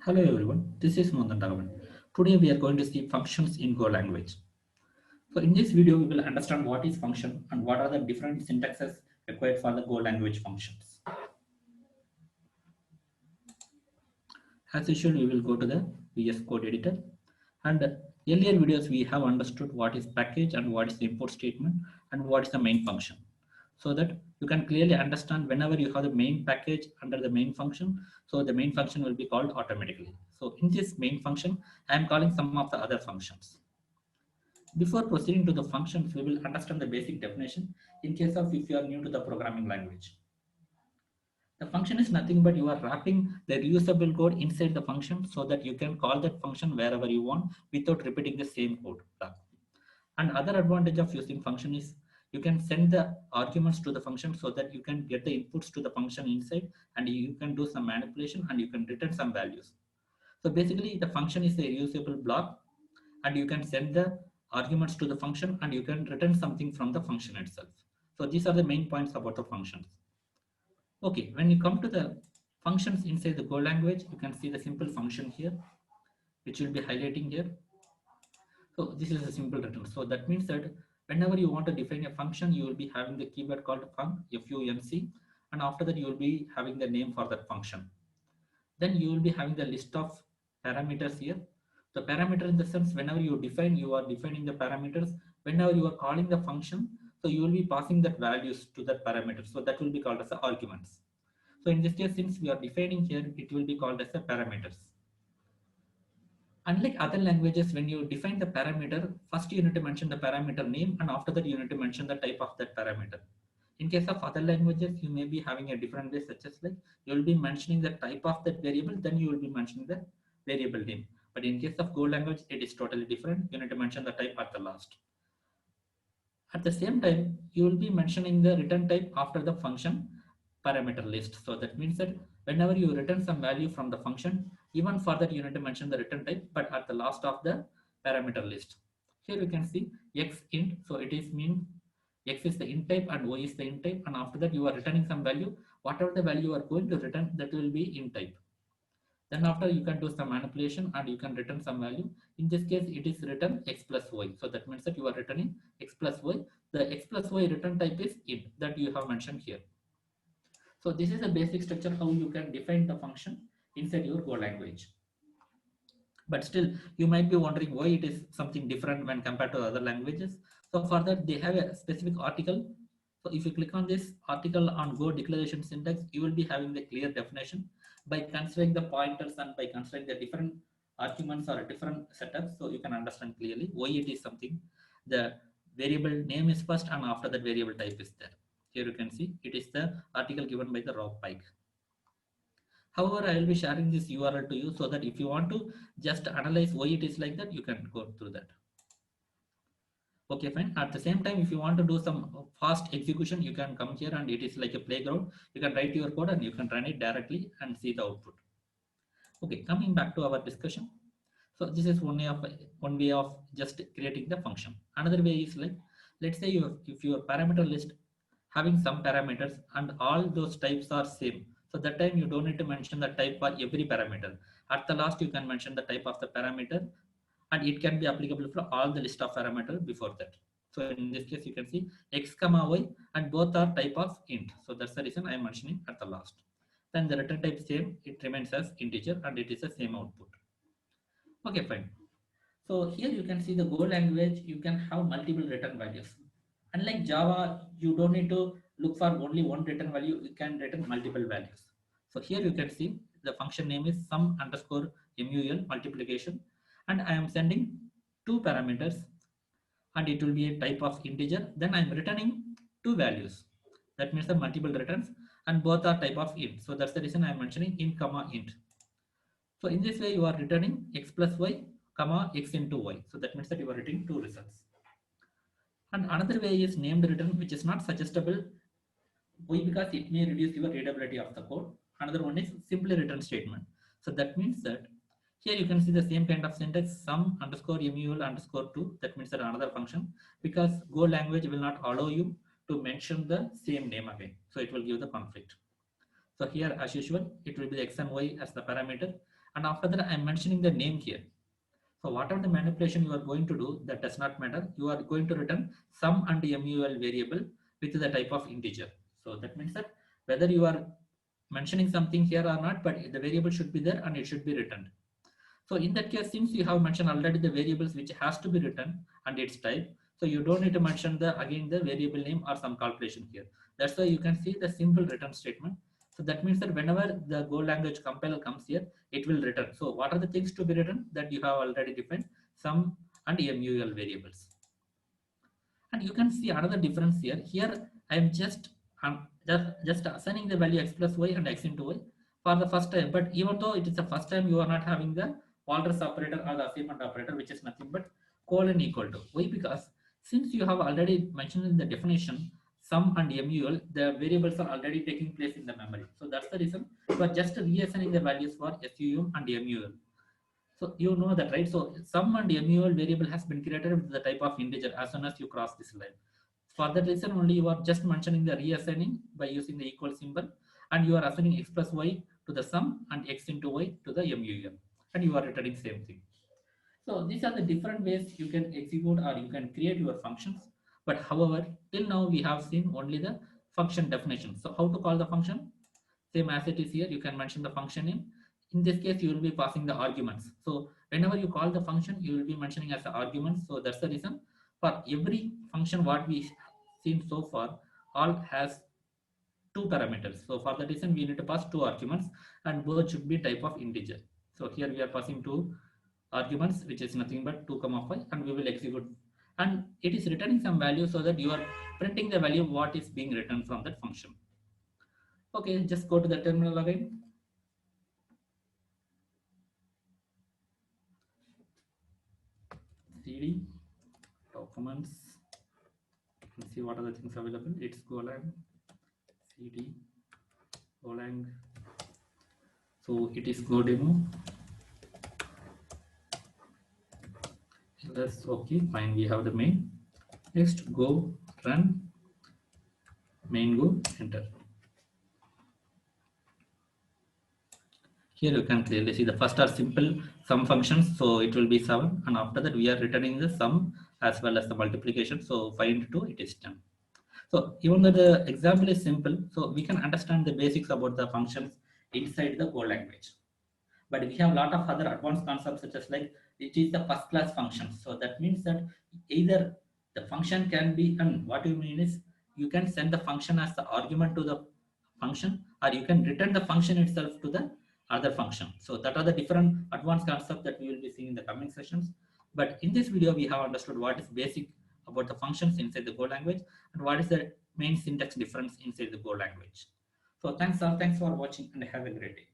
Hello everyone, this is Nandan Raghavan. Today we are going to see functions in Go language. So in this video we will understand what is function and what are the different syntaxes required for the Go language functions. As usual we will go to the VS Code editor and earlier videos we have understood what is package and what is the import statement and what is the main function. So that you can clearly understand whenever you have the main package under the main function, so the main function will be called automatically. So in this main function, I am calling some of the other functions. Before proceeding to the functions, we will understand the basic definition in case of if you are new to the programming language. The function is nothing but you are wrapping the reusable code inside the function so that you can call that function wherever you want without repeating the same code. And other advantage of using function is you can send the arguments to the function so that you can get the inputs to the function inside and you can do some manipulation and you can return some values. So basically the function is a reusable block and you can send the arguments to the function and you can return something from the function itself. So these are the main points about the functions. Okay, when you come to the functions inside the Go language, you can see the simple function here, which will be highlighting here. So this is a simple return. So that means that whenever you want to define a function, you will be having the keyword called func, F-U-N-C, and after that you will be having the name for that function. Then you will be having the list of parameters here. The parameter in the sense whenever you define, you are defining the parameters. Whenever you are calling the function, so you will be passing that values to that parameter. So that will be called as the arguments. So in this case, since we are defining here, it will be called as the parameters. Unlike other languages, when you define the parameter, first you need to mention the parameter name and after that you need to mention the type of that parameter. In case of other languages, you may be having a different way, such as like you will be mentioning the type of that variable, then you will be mentioning the variable name. But in case of Go language, it is totally different. You need to mention the type at the last. At the same time, you will be mentioning the return type after the function parameter list. So that means that whenever you return some value from the function, even for that you need to mention the return type, but at the last of the parameter list. Here you can see x int. So it is mean x is the int type and y is the int type, and after that you are returning some value. Whatever the value you are going to return, that will be int type. Then after you can do some manipulation and you can return some value. In this case, it is written x plus y. So that means that you are returning x plus y. The x plus y return type is int that you have mentioned here. So this is a basic structure how you can define the function inside your Go language. But still, you might be wondering why it is something different when compared to other languages. So for that, they have a specific article. So if you click on this article on Go declaration syntax, you will be having the clear definition by considering the pointers and by considering the different arguments or different setups. So you can understand clearly why it is something. The variable name is first and after that variable type is there. Here you can see it is the article given by the Rob Pike. However, I will be sharing this URL to you so that if you want to just analyze why it is like that, you can go through that. Okay, fine. At the same time, if you want to do some fast execution, you can come here and it is like a playground. You can write your code and you can run it directly and see the output. Okay, coming back to our discussion. So this is one way of just creating the function. Another way is like, let's say if your parameter list having some parameters and all those types are same. So that time you don't need to mention the type for every parameter. At the last, you can mention the type of the parameter and it can be applicable for all the list of parameters before that. So in this case, you can see x comma y and both are type of int. So that's the reason I am mentioning at the last. Then the return type same, it remains as integer and it is the same output. Okay, fine. So here you can see the Go language, you can have multiple return values. Unlike Java, you don't need to look for only one return value, you can return multiple values. So here you can see the function name is sum underscore mul multiplication, and I am sending two parameters and it will be a type of integer. Then I am returning two values. That means the multiple returns and both are type of int. So that's the reason I am mentioning int comma int. So in this way, you are returning x plus y, comma x into y. So that means that you are returning two results. And another way is named return, which is not suggestible. Why? Because it may reduce your readability of the code. Another one is simply return statement. So that means that here you can see the same kind of syntax sum underscore mul underscore 2. That means that another function, because Go language will not allow you to mention the same name again. So it will give the conflict. So here, as usual, it will be the x and y as the parameter, and after that I'm mentioning the name here. So whatever the manipulation you are going to do, that does not matter. You are going to return sum and mul variable with the type of integer. So that means that whether you are mentioning something here or not, but the variable should be there and it should be returned. So in that case, since you have mentioned already the variables which has to be written and its type, so you don't need to mention the again the variable name or some calculation here. That's why you can see the simple return statement. So that means that whenever the Go language compiler comes here, it will return. So what are the things to be written that you have already defined? Sum and mul variables. And you can see another difference here. Here I am just assigning the value x plus y and x into y for the first time. But even though it is the first time, you are not having the Walters operator or the assignment operator, which is nothing but colon equal to. Why? Because since you have already mentioned in the definition sum and mul, the variables are already taking place in the memory. So that's the reason you are just reassigning the values for sum and mul. So you know that, right? So sum and mul variable has been created with the type of integer as soon as you cross this line. For that reason only you are just mentioning the reassigning by using the equal symbol, and you are assigning x plus y to the sum and x into y to the mul, and you are returning same thing. So these are the different ways you can execute or you can create your functions. But however, till now we have seen only the function definition. So how to call the function? Same as it is here, you can mention the function name. In this case, you will be passing the arguments. So whenever you call the function, you will be mentioning as the arguments. So that's the reason for every function what we seen so far, all has two parameters. So for that reason, we need to pass two arguments, and both should be type of integer. So here we are passing two arguments, which is nothing but 2 comma 5, and we will execute, and it is returning some value so that you are printing the value what is being written from that function. Okay, just go to the terminal again. CD documents and see what are the things available. It's Golang CD Golang. So it is Go demo. That's okay, fine. We have the main. Next, go run main, go enter. Here you can clearly see the first are simple sum functions, so it will be 7, and after that we are returning the sum as well as the multiplication. So 5 into 2, it is 10. So even though the example is simple, so we can understand the basics about the functions inside the Go language. But we have a lot of other advanced concepts such as like it is the first class function. So that means that either the function can be, and what you mean is you can send the function as the argument to the function, or you can return the function itself to the other function. So that are the different advanced concepts that we will be seeing in the coming sessions. But in this video, we have understood what is basic about the functions inside the Go language and what is the main syntax difference inside the Go language. So thanks all, thanks for watching and have a great day.